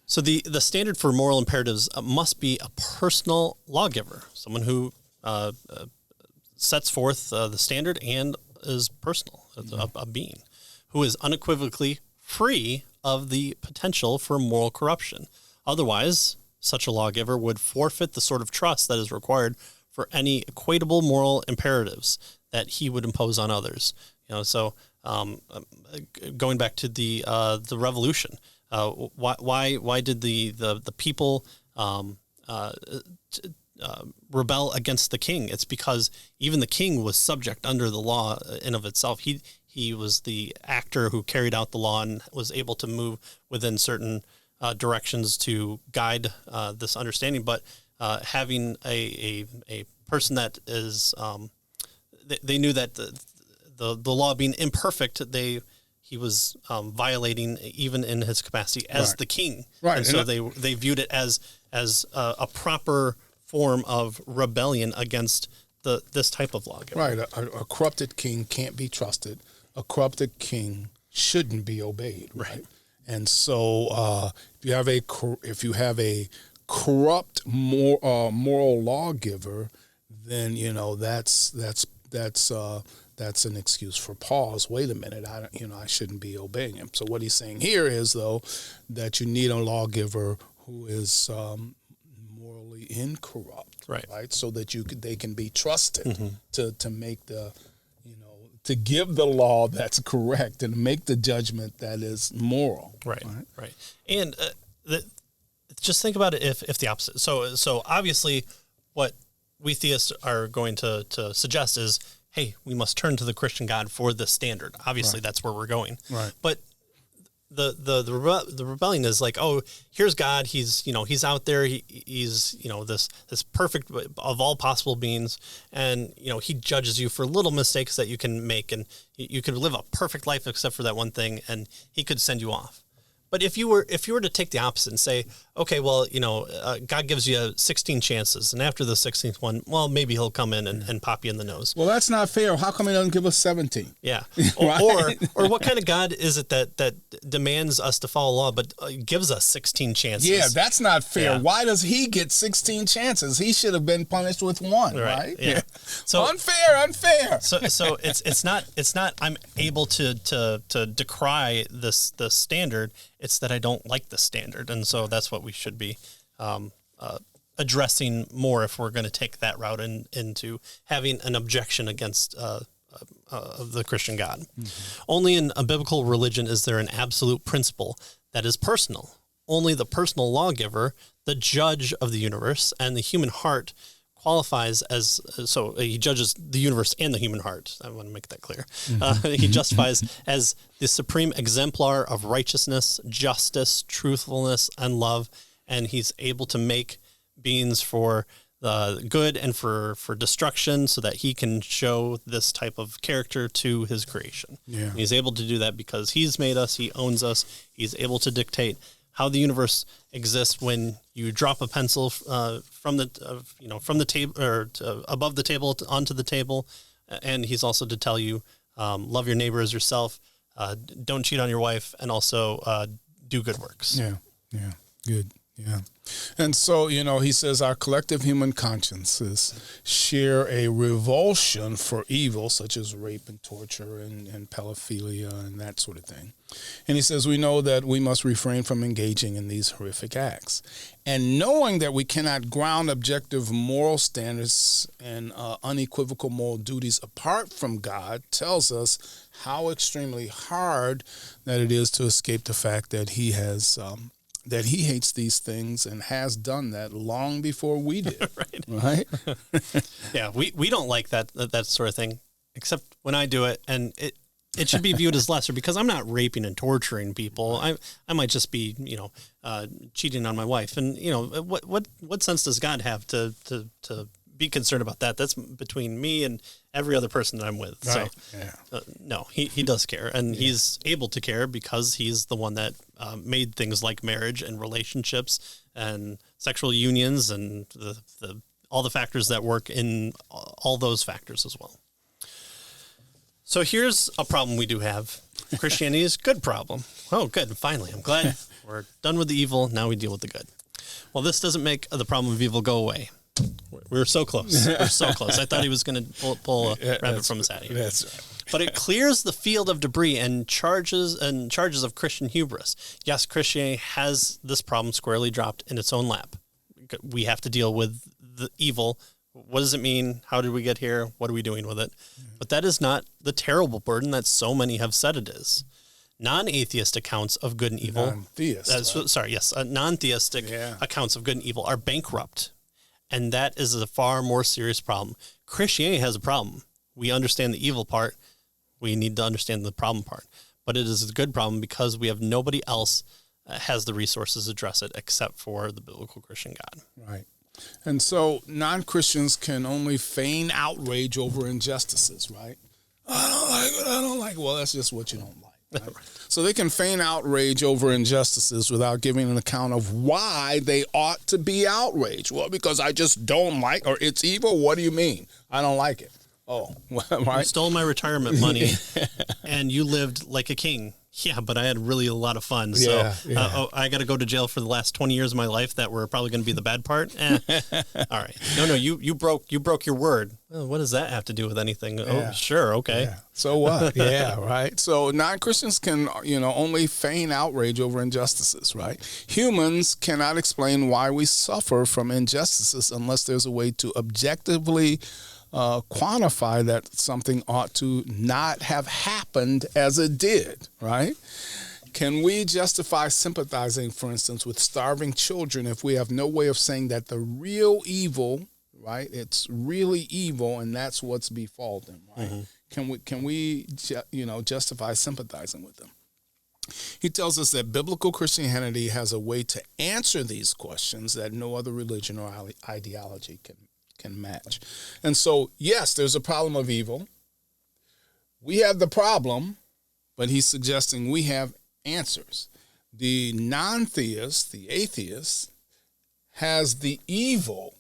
So the standard for moral imperatives must be a personal lawgiver, someone who sets forth the standard and is personal, a being who is unequivocally free of the potential for moral corruption. Otherwise, such a lawgiver would forfeit the sort of trust that is required for any equatable moral imperatives that he would impose on others. So going back to the revolution, why did the people rebel against the king? It's because even the king was subject under the law in of itself. He was the actor who carried out the law and was able to move within certain directions to guide this understanding. But having a person that is, they knew that the law being imperfect, he was violating even in his capacity as the king. Right. And so they viewed it as a proper form of rebellion against this type of law. Right. A corrupted king can't be trusted. A corrupted king shouldn't be obeyed. Right. And so if you have a corrupt moral lawgiver, then that's an excuse for pause. Wait a minute, I shouldn't be obeying him. So what he's saying here is, though, that you need a lawgiver who is morally incorrupt, right? So that they can be trusted to make to give the law that's correct and make the judgment that is moral. Right. And just think about it if the opposite. So obviously, what we theists are going to suggest is, hey, we must turn to the Christian God for the standard. Obviously, that's where we're going. Right. But the rebellion is like, oh, here's God. He's out there. He's this perfect of all possible beings, and he judges you for little mistakes that you can make, and you could live a perfect life except for that one thing, and he could send you off. But if you were to take the opposite and say, okay, well, God gives you 16 chances, and after the 16th one, well, maybe he'll come in and pop you in the nose. Well, that's not fair. How come he doesn't give us 17? Yeah. Right? Or what kind of God is it that demands us to follow law but gives us 16 chances? Yeah, that's not fair. Yeah. Why does he get 16 chances? He should have been punished with one, right? Yeah. So unfair. So it's not I'm able to decry this standard. It's that I don't like the standard, and so that's what we should be addressing more if we're going to take that route into having an objection against the Christian God. Mm-hmm. Only in a biblical religion is there an absolute principle that is personal. Only the personal lawgiver, the judge of the universe, and the human heart qualifies as, so he judges the universe and the human heart. I want to make that clear. He justifies as the supreme exemplar of righteousness, justice, truthfulness, and love, and he's able to make beings for good and for destruction so that he can show this type of character to his creation. Yeah. And he's able to do that because he's made us, he owns us, he's able to dictate how the universe exists when you drop a pencil from the table or above the table onto the table, and he's also to tell you love your neighbor as yourself, don't cheat on your wife, and also do good works. Yeah, good. Yeah. And so, he says our collective human consciences share a revulsion for evil, such as rape and torture and pedophilia and that sort of thing. And he says we know that we must refrain from engaging in these horrific acts. And knowing that we cannot ground objective moral standards and unequivocal moral duties apart from God tells us how extremely hard that it is to escape the fact that he has that he hates these things and has done that long before we did. Right? Yeah, we don't like that sort of thing, except when I do it, and it should be viewed as lesser because I'm not raping and torturing people. I might just be, cheating on my wife. And, what sense does God have to be concerned about that? That's between me and every other person that I'm with. Right. So, no, he does care, and he's able to care because he's the one that made things like marriage and relationships and sexual unions and all the factors that work in all those factors as well. So here's a problem we do have. Christianity is good problem. Oh, good. Finally, I'm glad we're done with the evil. Now we deal with the good. Well, this doesn't make the problem of evil go away. We're so close. We're so close. I thought he was going to pull a rabbit from his hat here. That's right. But it clears the field of debris and charges of Christian hubris. Yes, Christianity has this problem squarely dropped in its own lap. We have to deal with the evil. What does it mean? How did we get here? What are we doing with it? But that is not the terrible burden that so many have said it is. Non-atheist accounts of good and evil. Non-theistic accounts of good and evil are bankrupt. And that is a far more serious problem. Christianity has a problem. We understand the evil part. We need to understand the problem part. But it is a good problem because we have nobody else has the resources to address it except for the biblical Christian God. Right. And so non-Christians can only feign outrage over injustices, right? I don't like it. Well, that's just what you don't like. Right? So they can feign outrage over injustices without giving an account of why they ought to be outraged. Well, because I just don't like, or it's evil. What do you mean? I don't like it. Oh, right. You stole my retirement money and you lived like a king. Yeah, but I had really a lot of fun. So I got to go to jail for the last 20 years of my life that were probably going to be the bad part. All right. No, you broke your word. Well, what does that have to do with anything? Oh, sure. Okay. Yeah. So what? Right. So non-Christians can, only feign outrage over injustices, right? Humans cannot explain why we suffer from injustices unless there's a way to objectively quantify that something ought to not have happened as it did, right? Can we justify sympathizing, for instance, with starving children if we have no way of saying that the real evil, right, it's really evil and that's what's befallen them, right? Mm-hmm. Can we justify sympathizing with them? He tells us that biblical Christianity has a way to answer these questions that no other religion or ideology can match. And so, yes, there's a problem of evil. We have the problem, but he's suggesting we have answers. The non-theist, the atheist, has the evil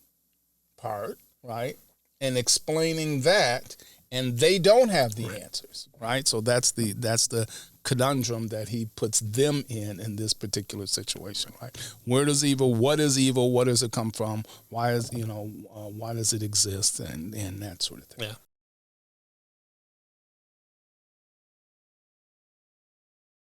part, right? And explaining that, and they don't have the answers, right? So that's the conundrum that he puts them in this particular situation, right? Where does evil? What is evil? What does it come from? Why does it exist? And that sort of thing. Yeah.